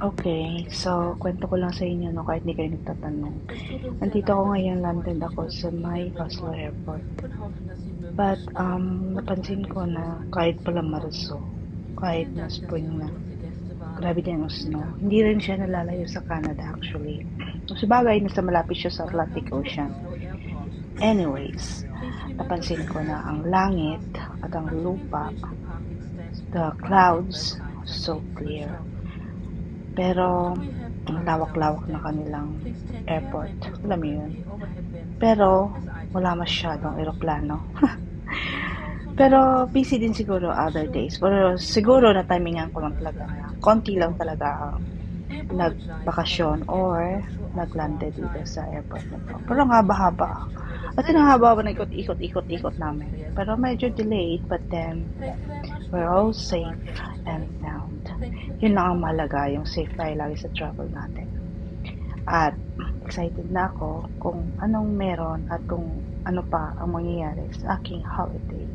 Okay, so kwento ko lang sa inyo no, kahit hindi kayo nagtatanong. Nandito ako ngayon, landed ako sa may Oslo Airport. But napansin ko na kahit pala Marso, kahit na spring na, grabe din ang snow. Hindi rin siya nalalayo sa Canada actually. Sabagay, nasa malapit siya sa Atlantic Ocean. Anyways, napansin ko na ang langit at ang lupa, the clouds, so clear. Pero ang lawak-lawak na kanilang airport. Alam mo yun. Pero wala masyadong eroplano. Pero busy din siguro other days. Pero siguro na timingan ko lang talaga na konti lang talaga ang nagbakasyon or naglanded dito sa airport na to. Pero ang haba-haba. At ang haba na ikot-ikot namin. Pero medyo delayed, but then we're all safe and sound. Yun lang ang mahalaga, yung safe tayo lagi sa travel natin. At excited na ako kung anong meron at kung ano pa ang mangyayari sa aking holiday.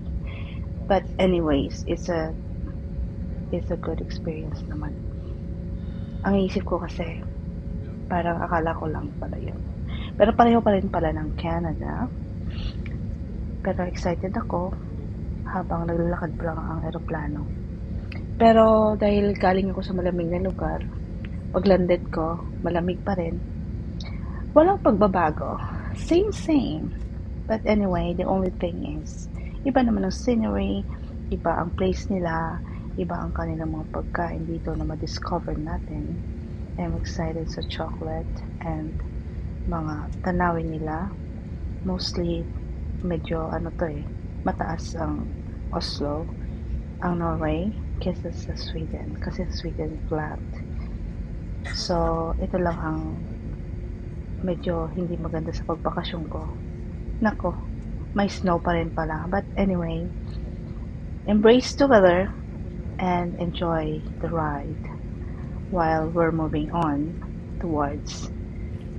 But anyways, it's a good experience naman. Ang isip ko kasi, parang akala ko lang pala yun. Pero pareho pa rin pala ng Canada. Pero excited ako habang naglalakad pa lang ang eroplano. Pero dahil galing ako sa malamig na lugar, paglanded ko, malamig pa rin. Walang pagbabago. Same. But anyway, the only thing is, iba naman ang scenery, iba ang place nila, iba ang kanilang mga pagkain dito na ma-discover natin. I'm excited sa chocolate and mga tanawin nila. Mostly, medyo mataas ang Oslo, ang Norway, kesa sa Sweden. Kasi Sweden flat. So, ito lang ang medyo hindi maganda sa pagbakasyon ko. Nako, may snow pa rin pala. But anyway, embrace the weather and enjoy the ride while we're moving on towards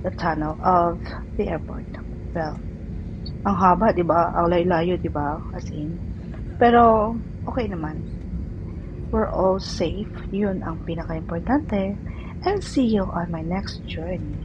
the tunnel of the airport. Well, ang haba, di ba? Ang layo-layo, di ba? As in. Pero, okay naman. We're all safe. Yun ang pinaka-importante. And see you on my next journey.